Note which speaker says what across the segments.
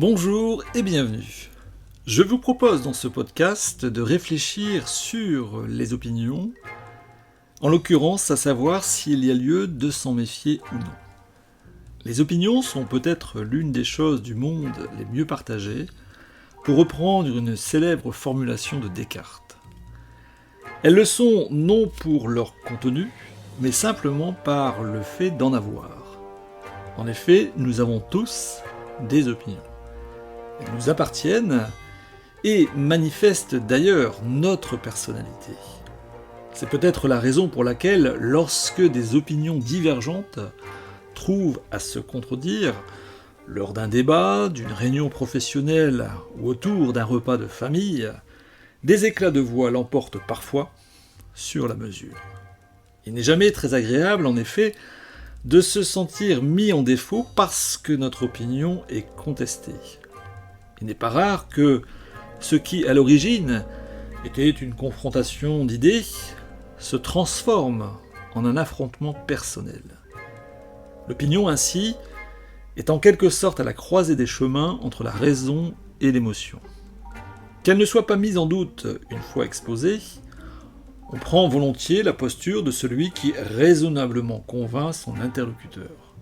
Speaker 1: Bonjour et bienvenue. Je vous propose dans ce podcast de réfléchir sur les opinions, en l'occurrence à savoir s'il y a lieu de s'en méfier ou non. Les opinions sont peut-être l'une des choses du monde les mieux partagées, pour reprendre une célèbre formulation de Descartes. Elles le sont non pour leur contenu, mais simplement par le fait d'en avoir. En effet, nous avons tous des opinions. Elles nous appartiennent et manifestent d'ailleurs notre personnalité. C'est peut-être la raison pour laquelle, lorsque des opinions divergentes trouvent à se contredire, lors d'un débat, d'une réunion professionnelle ou autour d'un repas de famille, des éclats de voix l'emportent parfois sur la mesure. Il n'est jamais très agréable, en effet, de se sentir mis en défaut parce que notre opinion est contestée. Il n'est pas rare que ce qui, à l'origine, était une confrontation d'idées, se transforme en un affrontement personnel. L'opinion, ainsi, est en quelque sorte à la croisée des chemins entre la raison et l'émotion. Qu'elle ne soit pas mise en doute une fois exposée, on prend volontiers la posture de celui qui raisonnablement convainc son interlocuteur.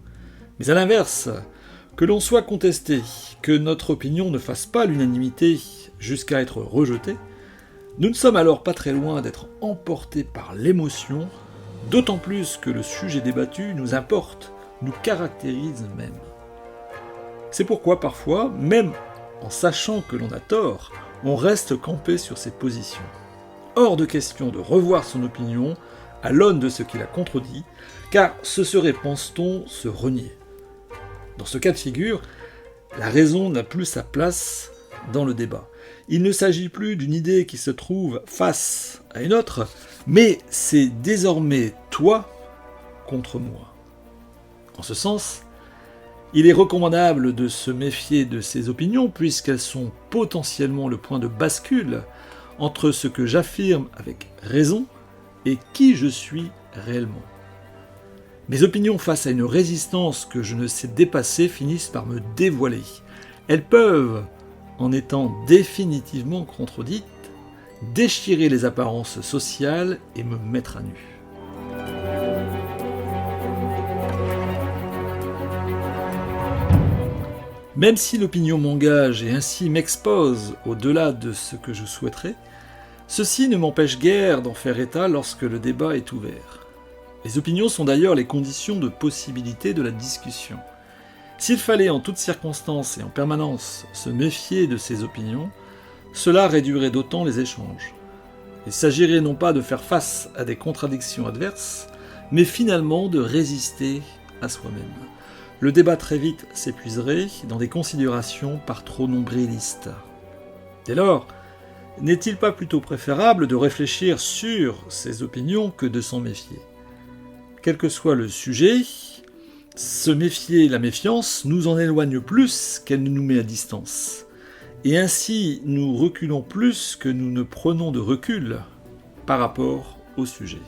Speaker 1: Mais à l'inverse, que l'on soit contesté, que notre opinion ne fasse pas l'unanimité jusqu'à être rejetée, nous ne sommes alors pas très loin d'être emportés par l'émotion, d'autant plus que le sujet débattu nous importe, nous caractérise même. C'est pourquoi parfois, même en sachant que l'on a tort, on reste campé sur ses positions. Hors de question de revoir son opinion à l'aune de ce qui la contredit, car ce serait, pense-t-on, se renier. Dans ce cas de figure, la raison n'a plus sa place dans le débat. Il ne s'agit plus d'une idée qui se trouve face à une autre, mais c'est désormais toi contre moi. En ce sens, il est recommandable de se méfier de ces opinions puisqu'elles sont potentiellement le point de bascule entre ce que j'affirme avec raison et qui je suis réellement. Mes opinions face à une résistance que je ne sais dépasser finissent par me dévoiler. Elles peuvent, en étant définitivement contredites, déchirer les apparences sociales et me mettre à nu. Même si l'opinion m'engage et ainsi m'expose au-delà de ce que je souhaiterais, ceci ne m'empêche guère d'en faire état lorsque le débat est ouvert. Les opinions sont d'ailleurs les conditions de possibilité de la discussion. S'il fallait en toutes circonstances et en permanence se méfier de ces opinions, cela réduirait d'autant les échanges. Il s'agirait non pas de faire face à des contradictions adverses, mais finalement de résister à soi-même. Le débat très vite s'épuiserait dans des considérations par trop nombrilistes. Dès lors, n'est-il pas plutôt préférable de réfléchir sur ces opinions que de s'en méfier ? Quel que soit le sujet, se méfier la méfiance nous en éloigne plus qu'elle ne nous met à distance. Et ainsi, nous reculons plus que nous ne prenons de recul par rapport au sujet.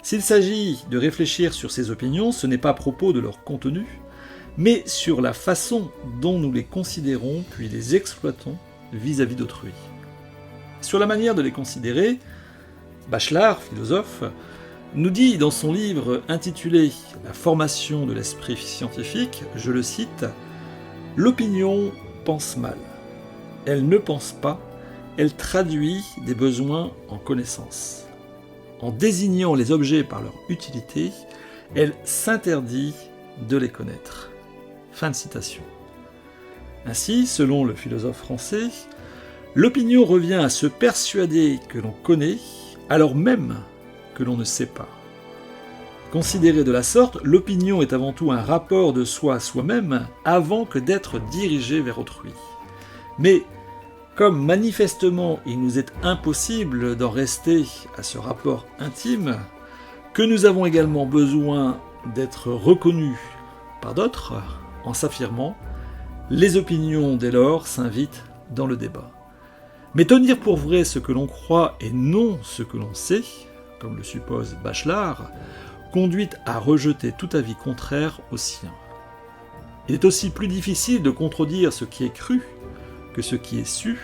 Speaker 1: S'il s'agit de réfléchir sur ces opinions, ce n'est pas à propos de leur contenu, mais sur la façon dont nous les considérons puis les exploitons vis-à-vis d'autrui. Sur la manière de les considérer, Bachelard, philosophe, nous dit dans son livre intitulé « La formation de l'esprit scientifique », je le cite, « L'opinion pense mal. Elle ne pense pas, elle traduit des besoins en connaissance. En désignant les objets par leur utilité, elle s'interdit de les connaître. » Fin de citation. Ainsi, selon le philosophe français, l'opinion revient à se persuader que l'on connaît, alors même que l'on ne sait pas. Considérée de la sorte, l'opinion est avant tout un rapport de soi à soi-même avant que d'être dirigée vers autrui. Mais comme manifestement il nous est impossible d'en rester à ce rapport intime, que nous avons également besoin d'être reconnus par d'autres en s'affirmant, les opinions dès lors s'invitent dans le débat. Mais tenir pour vrai ce que l'on croit et non ce que l'on sait, comme le suppose Bachelard, conduit à rejeter tout avis contraire au sien. Il est aussi plus difficile de contredire ce qui est cru que ce qui est su,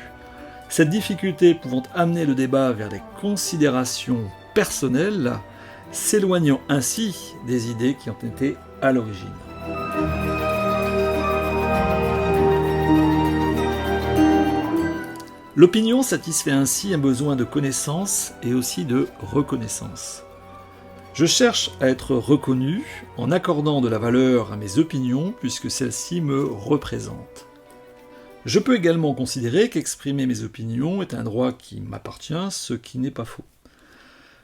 Speaker 1: cette difficulté pouvant amener le débat vers des considérations personnelles, s'éloignant ainsi des idées qui ont été à l'origine. L'opinion satisfait ainsi un besoin de connaissance et aussi de reconnaissance. Je cherche à être reconnu en accordant de la valeur à mes opinions puisque celles-ci me représentent. Je peux également considérer qu'exprimer mes opinions est un droit qui m'appartient, ce qui n'est pas faux.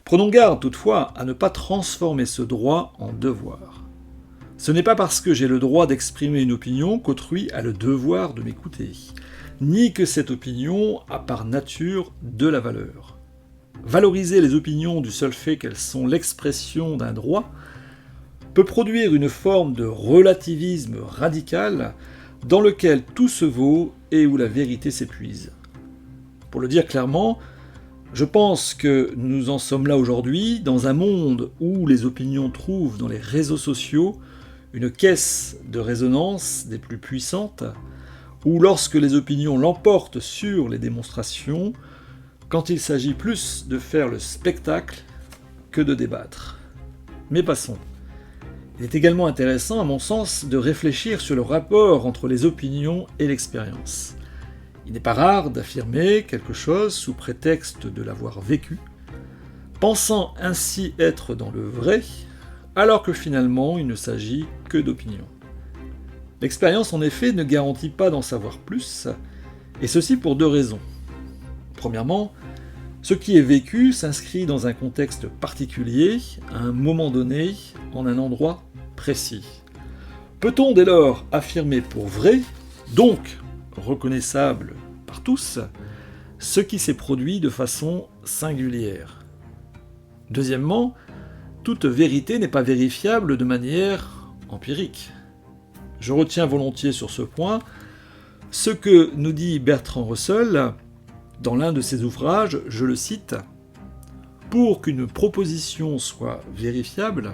Speaker 1: Prenons garde toutefois à ne pas transformer ce droit en devoir. Ce n'est pas parce que j'ai le droit d'exprimer une opinion qu'autrui a le devoir de m'écouter, ni que cette opinion a par nature de la valeur. Valoriser les opinions du seul fait qu'elles sont l'expression d'un droit peut produire une forme de relativisme radical dans lequel tout se vaut et où la vérité s'épuise. Pour le dire clairement, je pense que nous en sommes là aujourd'hui, dans un monde où les opinions trouvent dans les réseaux sociaux une caisse de résonance des plus puissantes, où lorsque les opinions l'emportent sur les démonstrations, quand il s'agit plus de faire le spectacle que de débattre. Mais passons. Il est également intéressant, à mon sens, de réfléchir sur le rapport entre les opinions et l'expérience. Il n'est pas rare d'affirmer quelque chose sous prétexte de l'avoir vécu, pensant ainsi être dans le vrai, alors que finalement il ne s'agit que d'opinion. L'expérience, en effet, ne garantit pas d'en savoir plus, et ceci pour deux raisons. Premièrement, ce qui est vécu s'inscrit dans un contexte particulier, à un moment donné, en un endroit précis. Peut-on dès lors affirmer pour vrai, donc reconnaissable par tous, ce qui s'est produit de façon singulière? Deuxièmement, toute vérité n'est pas vérifiable de manière empirique. Je retiens volontiers sur ce point ce que nous dit Bertrand Russell dans l'un de ses ouvrages, je le cite, « Pour qu'une proposition soit vérifiable,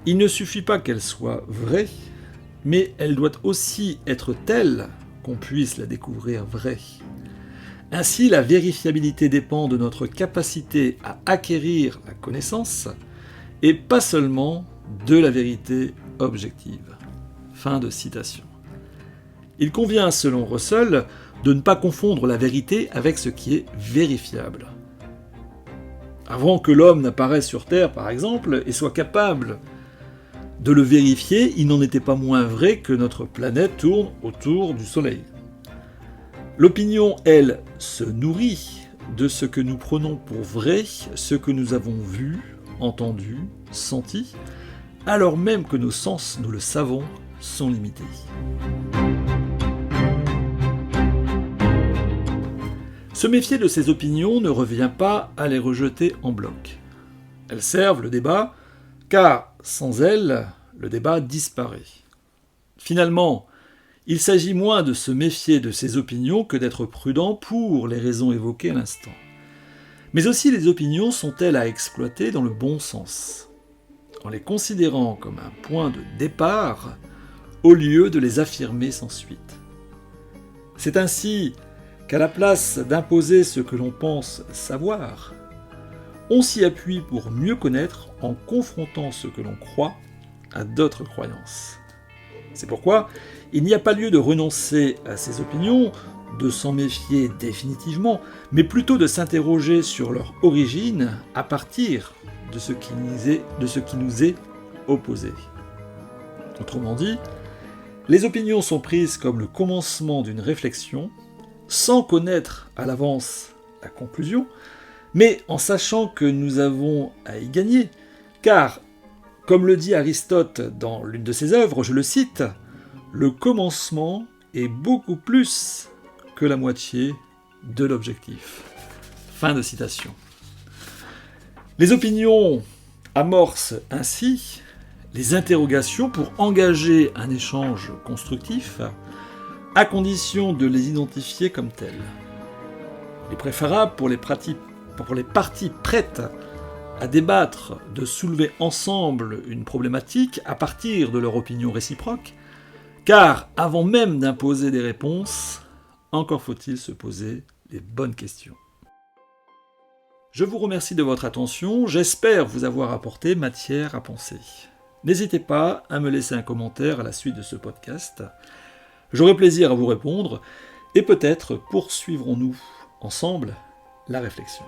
Speaker 1: il ne suffit pas qu'elle soit vraie, mais elle doit aussi être telle qu'on puisse la découvrir vraie. Ainsi, la vérifiabilité dépend de notre capacité à acquérir la connaissance, et pas seulement de la vérité objective. » Fin de citation. Il convient, selon Russell, de ne pas confondre la vérité avec ce qui est vérifiable. Avant que l'homme n'apparaisse sur Terre, par exemple, et soit capable de le vérifier, il n'en était pas moins vrai que notre planète tourne autour du Soleil. L'opinion, elle, se nourrit de ce que nous prenons pour vrai, ce que nous avons vu, entendu, senti, alors même que nos sens, nous le savons, sont limités. Se méfier de ces opinions ne revient pas à les rejeter en bloc. Elles servent le débat, car sans elles, le débat disparaît. Finalement, il s'agit moins de se méfier de ces opinions que d'être prudent pour les raisons évoquées à l'instant. Mais aussi les opinions sont-elles à exploiter dans le bon sens, en les considérant comme un point de départ, au lieu de les affirmer sans suite. C'est ainsi qu'à la place d'imposer ce que l'on pense savoir, on s'y appuie pour mieux connaître en confrontant ce que l'on croit à d'autres croyances. C'est pourquoi il n'y a pas lieu de renoncer à ces opinions, de s'en méfier définitivement, mais plutôt de s'interroger sur leur origine à partir de ce qui nous est opposé. Autrement dit, les opinions sont prises comme le commencement d'une réflexion, sans connaître à l'avance la conclusion, mais en sachant que nous avons à y gagner, car, comme le dit Aristote dans l'une de ses œuvres, je le cite, « Le commencement est beaucoup plus que la moitié de l'objectif. » Fin de citation. Les opinions amorcent ainsi les interrogations pour engager un échange constructif, à condition de les identifier comme telles. Il est préférable pour les parties prêtes à débattre de soulever ensemble une problématique à partir de leur opinion réciproque, Car avant même d'imposer des réponses, encore faut-il se poser les bonnes questions. Je vous remercie de votre attention, j'espère vous avoir apporté matière à penser. N'hésitez pas à me laisser un commentaire à la suite de ce podcast. J'aurai plaisir à vous répondre et peut-être poursuivrons-nous ensemble la réflexion.